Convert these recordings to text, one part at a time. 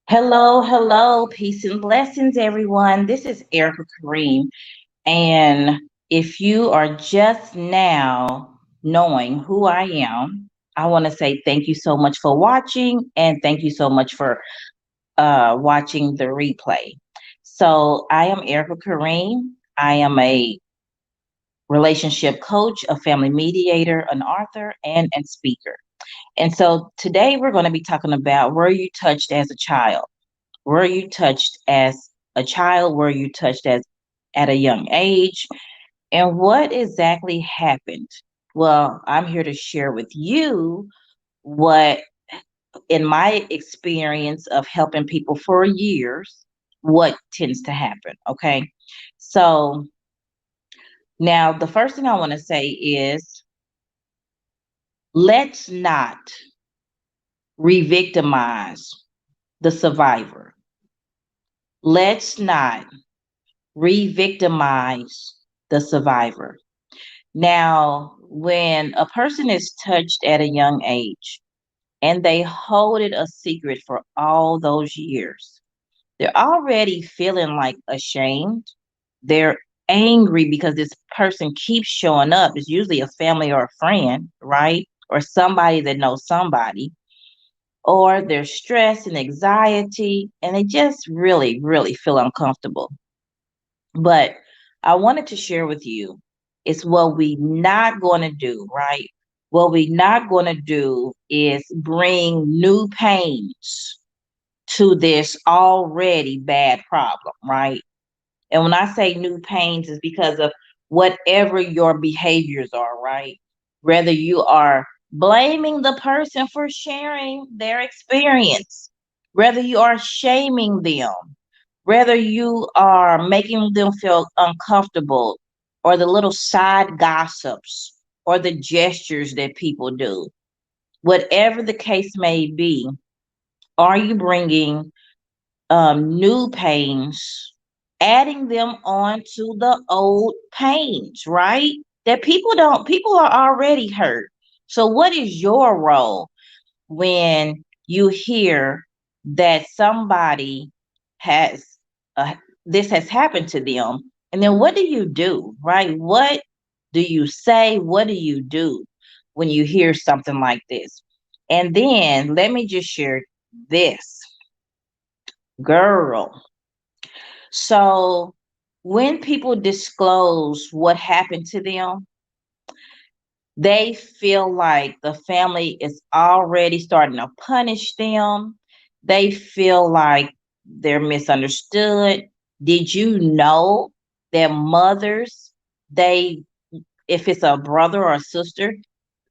Hello, hello, peace and blessings, everyone. This is Aerica Karriem. And if you are just now knowing who I am, I want to say thank you so much for watching and thank you so much for watching the replay. So, I am Aerica Karriem. I am a relationship coach, a family mediator, an author, and speaker. And so, today we're going to be talking about were you touched as a child? Were you touched as a child? Were you touched as at a young age? And what exactly happened? Well, I'm here to share with you what, in my experience of helping people for years, what tends to happen. Okay. So now the first thing I want to say is let's not re victimize the survivor. Let's not re victimize the survivor. Now, when a person is touched at a young age and they hold it a secret for all those years, they're already feeling like ashamed. They're angry because this person keeps showing up. It's usually a family or a friend, right? Or somebody that knows somebody. Or they're stressed and anxiety, and they just really, really feel uncomfortable. But I wanted to share with you is what we not going to do, right? What we not going to do is bring new pains to this already bad problem, right? And when I say new pains is because of whatever your behaviors are, right? Whether you are blaming the person for sharing their experience, whether you are shaming them, whether you are making them feel uncomfortable, or the little side gossips or the gestures that people do, whatever the case may be, are you bringing new pains, adding them on to the old pains, right? That people are already hurt. So, what is your role when you hear that somebody has uh, this has happened to them, and then what do you do, right? What do you say? What do you do when you hear something like this? And then let me just share this, girl. So when people disclose what happened to them, they feel like the family is already starting to punish them. They feel like they're misunderstood. Did you know that mothers, they, if it's a brother or a sister,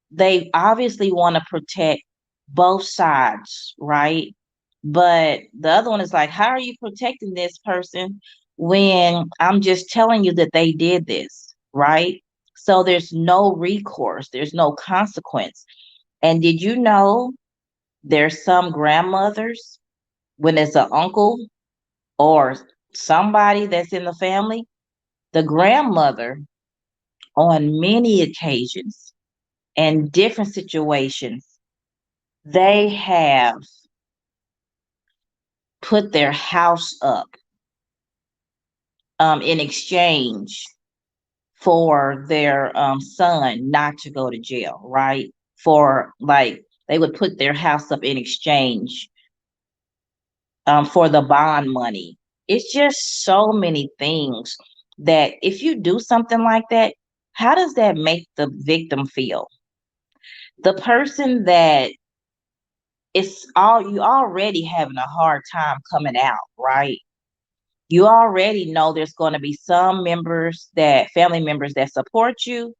they obviously want to protect both sides, right? But the other one is like, how are you protecting this person when I'm just telling you that they did this, right? So there's no recourse, there's no consequence. And did you know there's some grandmothers, when it's an uncle or somebody that's in the family, the grandmother on many occasions and different situations, they have put their house up in exchange for their son not to go to jail, right? For like they would put their house up in exchange for the bond money. It's just so many things that if you do something like that, how does that make the victim feel? The person that it's all you already having a hard time coming out, right? You already know there's going to be some members that family members that support you,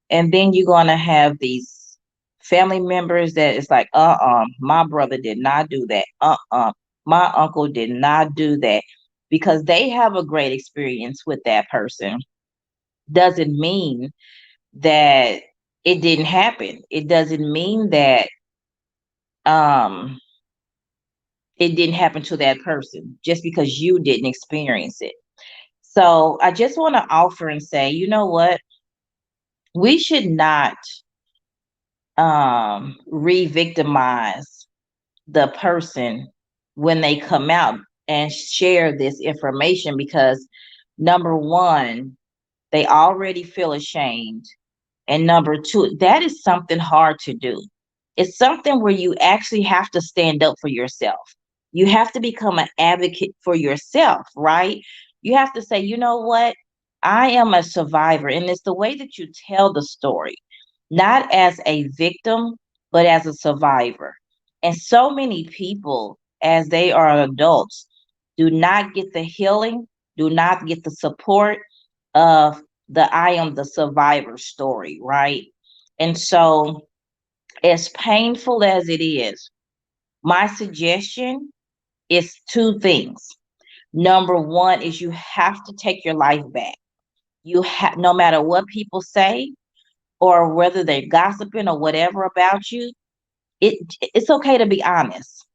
and then you're going to have these family members that it's like, my brother did not do that. My uncle did not do that, because they have a great experience with that person doesn't mean that it didn't happen. It doesn't mean that um it didn't happen to that person just because you didn't experience it. So I just want to offer and say, you know what? We should not re-victimize the person when they come out and share this information, because number one, they already feel ashamed. And number two, that is something hard to do. It's something where you actually have to stand up for yourself. You have to become an advocate for yourself, right? You have to say, you know what? I am a survivor. And it's the way that you tell the story, not as a victim, but as a survivor. And so many people, as they are adults, do not get the healing, do not get the support of the I am the survivor story, right? And so, as painful as it is, my suggestion is two things. Number one is you have to take your life back. You have, no matter what people say or whether they're gossiping or whatever about you, it's okay to be honest.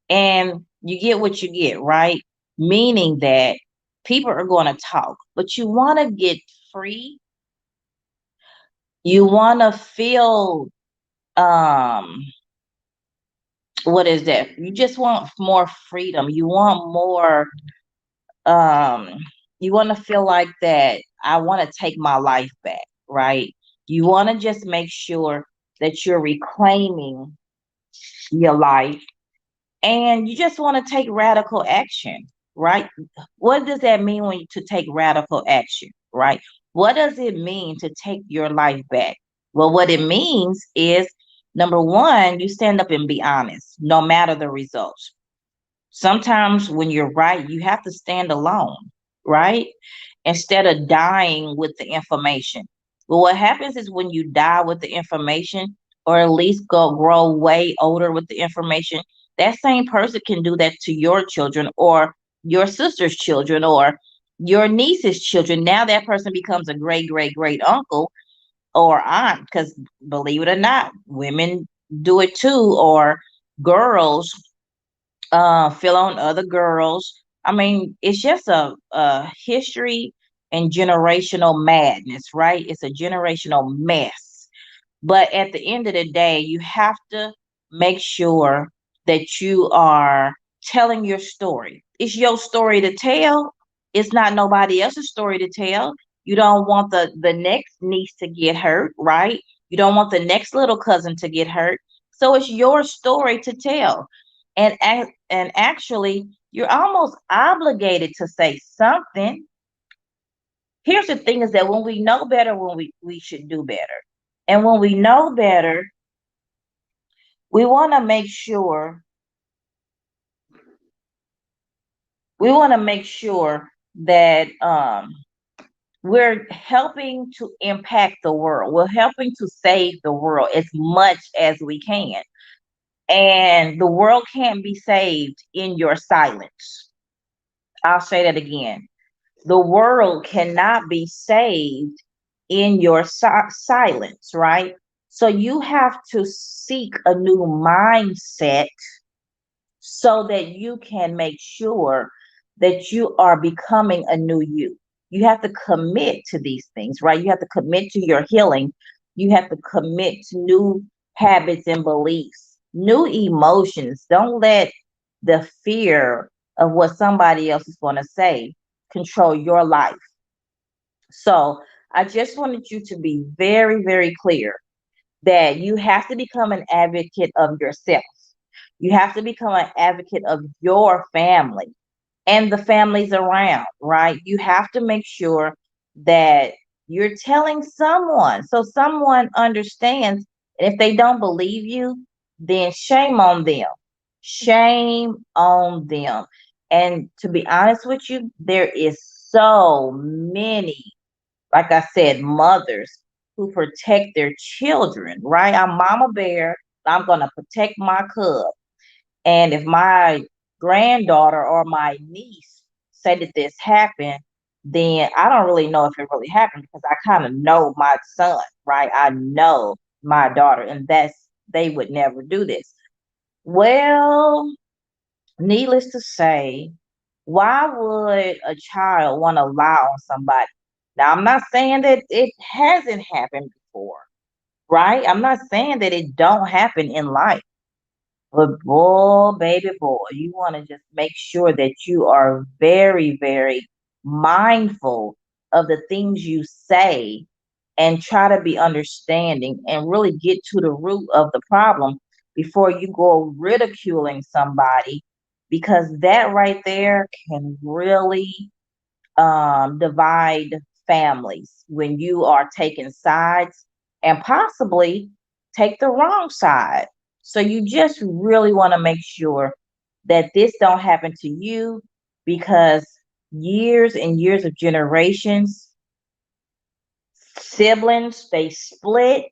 And you get what you get, right? Meaning that people are going to talk, but you want to get free. You want to feel um what is that? You just want more freedom. You want more um you want to feel like that I want to take my life back, right? You want to just make sure that you're reclaiming your life, and you just want to take radical action, right? What does that mean when you to take radical action, right? What does it mean to take your life back? Well, what it means is, number one, you stand up and be honest, no matter the results. Sometimes when you're right, you have to stand alone, right? Instead of dying with the information. But what happens is when you die with the information, or at least go grow way older with the information, that same person can do that to your children or your sister's children or your niece's children. Now that person becomes a great, great, great uncle or aunt, because believe it or not, women do it too, or girls feel on other girls. I mean, it's just a history and generational madness, right? It's a generational mess. But at the end of the day, you have to make sure that you are telling your story. It's your story to tell. It's not nobody else's story to tell. You don't want the next niece to get hurt, right? You don't want the next little cousin to get hurt. So it's your story to tell. And actually, you're almost obligated to say something. Here's the thing is that when we know better, when we should do better. And when we know better, we want to make sure we want to make sure that we're helping to impact the world. We're helping to save the world as much as we can. And the world can't be saved in your silence. I'll say that again. The world cannot be saved in your silence, right? So you have to seek a new mindset so that you can make sure that you are becoming a new you. You have to commit to these things, right? You have to commit to your healing. You have to commit to new habits and beliefs, new emotions. Don't let the fear of what somebody else is going to say control your life. So I just wanted you to be very, very clear that you have to become an advocate of yourself. You have to become an advocate of your family and the families around, right? You have to make sure that you're telling someone so someone understands. And if they don't believe you, then shame on them. Shame on them. And to be honest with you, there is so many, like I said, mothers who protect their children, right? I'm Mama Bear. I'm going to protect my cub. And if my granddaughter or my niece say that this happened, then I don't really know if it really happened because I kind of know my son, right? I know my daughter, and they would never do this. Well, needless to say, why would a child want to lie on somebody? Now, I'm not saying that it hasn't happened before, right? I'm not saying that it don't happen in life, But boy, baby boy, you want to just make sure that you are very, very mindful of the things you say and try to be understanding and really get to the root of the problem before you go ridiculing somebody, because that right there can really divide families when you are taking sides and possibly take the wrong side. So you just really want to make sure that this don't happen to you, because years and years of generations, siblings, they split.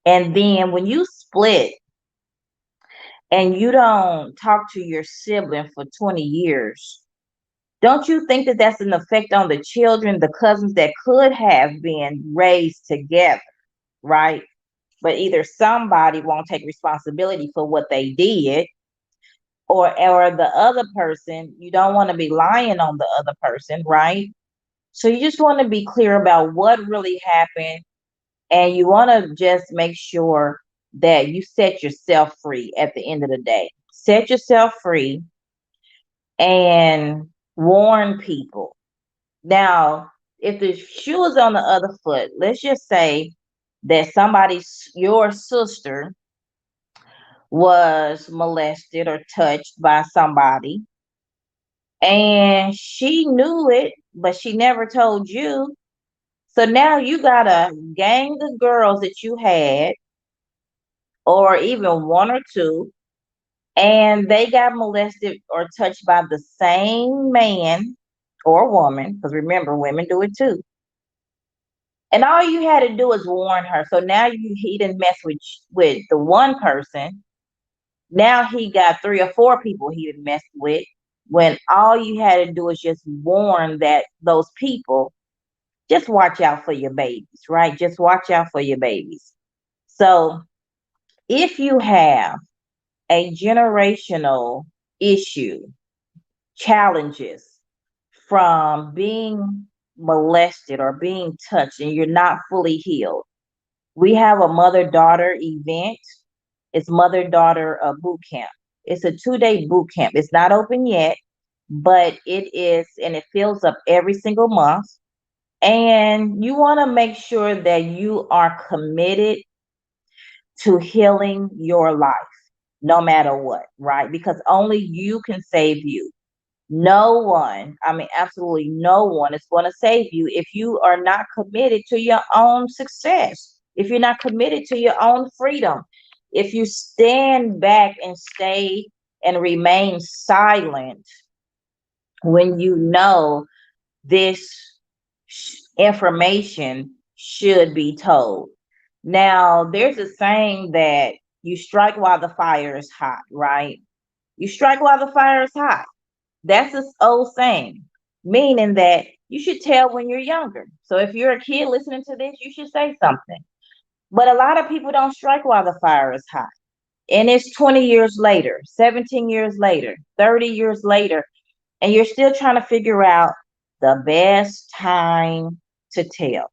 And then when you split and you don't talk to your sibling for 20 years, don't you think that that's an effect on the children, the cousins that could have been raised together, right? But either somebody won't take responsibility for what they did, or the other person, you don't want to be lying on the other person, right? So you just want to be clear about what really happened, and you want to just make sure that you set yourself free at the end of the day. Set yourself free and warn people. Now, if the shoe is on the other foot, let's just say that your sister was molested or touched by somebody, and she knew it, but she never told you. So now you got a gang of girls that you had, or even one or two, and they got molested or touched by the same man or woman, because remember, women do it too. And all you had to do is warn her. So now he didn't mess with the one person. Now he got 3 or 4 people he didn't mess with. When all you had to do is just warn that those people, just watch out for your babies, right? Just watch out for your babies. So if you have a generational issue, challenges from being molested or being touched, and you're not fully healed, we have a mother-daughter event. It's mother-daughter boot camp. It's a 2-day boot camp. It's not open yet, but it is, and it fills up every single month. And you want to make sure that you are committed to healing your life, no matter what, right? Because only you can save you. No one, I mean, absolutely no one is going to save you if you are not committed to your own success, if you're not committed to your own freedom, if you stand back and stay and remain silent when you know this information should be told. Now, there's a saying that you strike while the fire is hot, right? You strike while the fire is hot. That's this old saying, meaning that you should tell when you're younger. So if you're a kid listening to this, you should say something. But a lot of people don't strike while the fire is hot. And it's 20 years later, 17 years later, 30 years later, and you're still trying to figure out the best time to tell.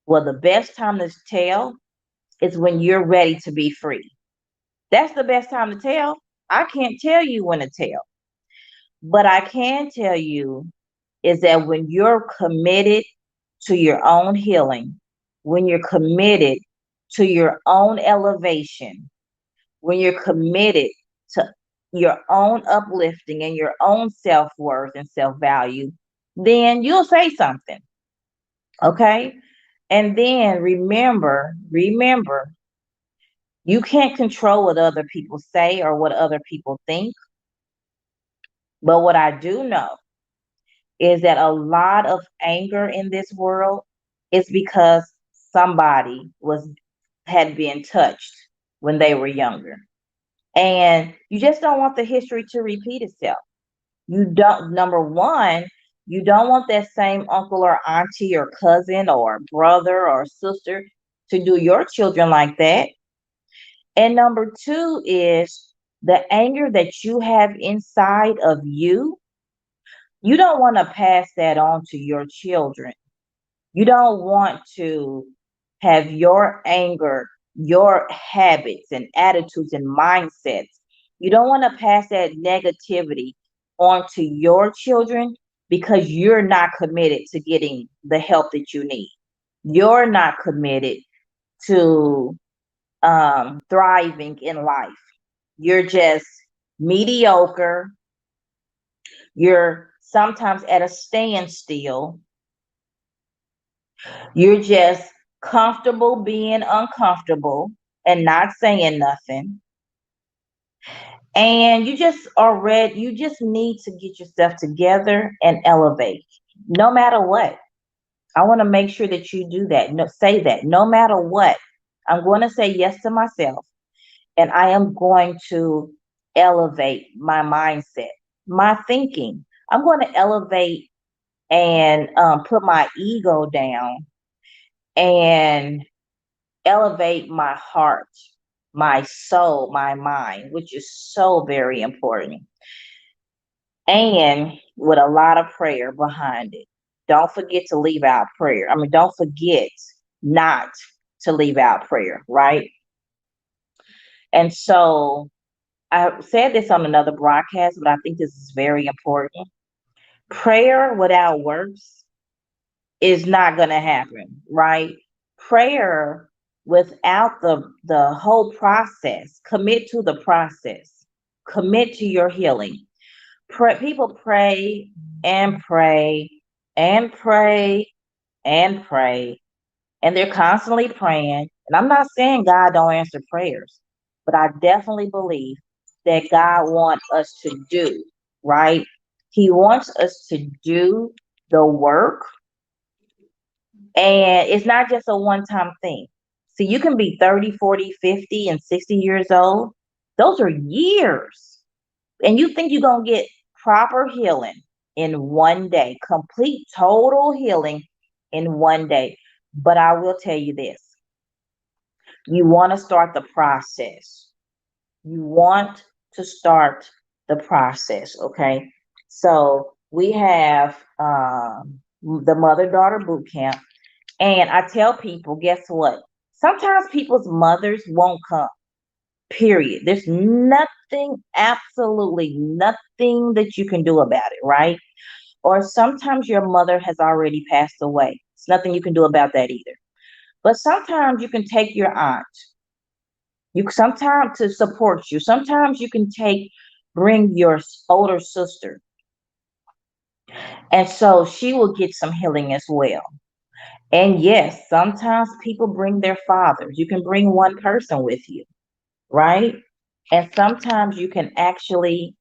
Well, the best time to tell is when you're ready to be free. That's the best time to tell. I can't tell you when to tell, but I can tell you is that when you're committed to your own healing, when you're committed to your own elevation, when you're committed to your own uplifting and your own self-worth and self-value, then you'll say something. Okay? And then remember, you can't control what other people say or what other people think. But what I do know is that a lot of anger in this world is because somebody had been touched when they were younger. And you just don't want the history to repeat itself. You don't, number one, you don't want that same uncle or auntie or cousin or brother or sister to do your children like that. And number two is the anger that you have inside of you don't want to pass that on to your children. You don't want to have your anger, your habits and attitudes and mindsets. You don't want to pass that negativity on to your children because you're not committed to getting the help that you need. You're not committed to thriving in life. You're just mediocre. You're sometimes at a standstill. You're just comfortable being uncomfortable and not saying nothing. And you just need to get yourself together and elevate no matter what. I want to make sure that you do that. No, say that no matter what, I'm going to say yes to myself, and I am going to elevate my mindset, my thinking. I'm going to elevate and put my ego down and elevate my heart, my soul, my mind, which is so very important. And with a lot of prayer behind it. Don't forget to leave out prayer. I mean, don't forget not to leave out prayer, right? And so I said this on another broadcast, but I think this is very important. Prayer without works is not going to happen, right? Prayer without the whole process, commit to the process, commit to your healing. People pray and pray and pray and pray, and they're constantly praying. And I'm not saying God don't answer prayers, but I definitely believe that God wants us to do, right? He wants us to do the work, and it's not just a one-time thing. So you can be 30, 40, 50, and 60 years old. Those are years. And you think you're going to get proper healing in one day, complete total healing in one day. But I will tell you this, you want to start the process. You want to start the process, okay? So we have the mother daughter boot camp. And I tell people, guess what? Sometimes people's mothers won't come, period. There's nothing, absolutely nothing that you can do about it, right? Or sometimes your mother has already passed away. There's nothing you can do about that either. But sometimes you can take your aunt. You sometimes to support you. Sometimes you can bring your older sister. And so she will get some healing as well. And yes, sometimes people bring their fathers. You can bring one person with you, right? And sometimes you can actually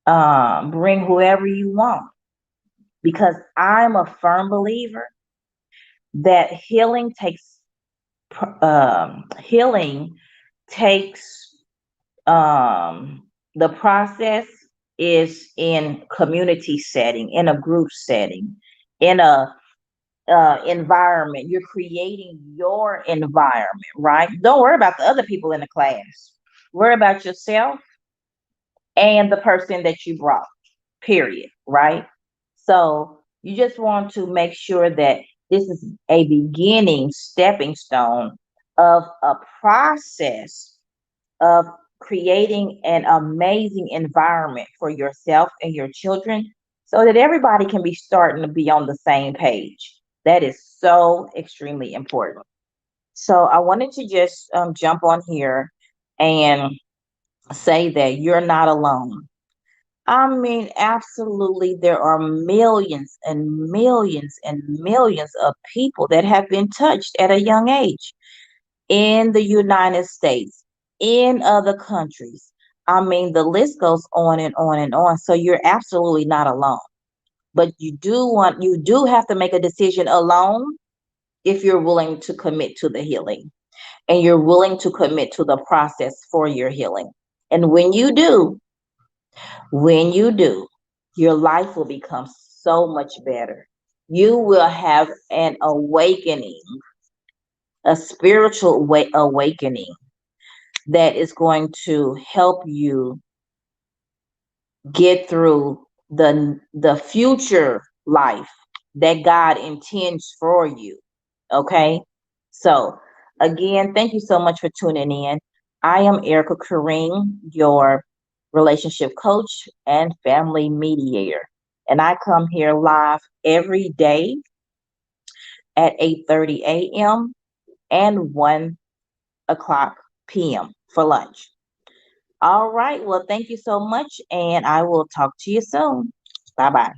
bring whoever you want, because I'm a firm believer that healing takes the process is in community setting, in a group setting, in a environment. You're creating your environment, right? Don't worry about the other people in the class. Worry about yourself and the person that you brought, period, right? So you just want to make sure that this is a beginning stepping stone of a process of creating an amazing environment for yourself and your children so that everybody can be starting to be on the same page. That is so extremely important. So I wanted to just jump on here and say that you're not alone. I mean, absolutely, there are millions and millions and millions of people that have been touched at a young age in the United States, in other countries. I mean, the list goes on and on and on. So you're absolutely not alone. But you do have to make a decision alone if you're willing to commit to the healing and you're willing to commit to the process for your healing. And when you do, your life will become so much better. You will have an awakening, a spiritual awakening that is going to help you get through the future life that God intends for you. Okay? So, again, thank you so much for tuning in. I am Aerica Karriem, your relationship coach and family mediator. And I come here live every day at 8:30 a.m. and 1 o'clock p.m. for lunch. All right. Well, thank you so much, and I will talk to you soon. Bye bye.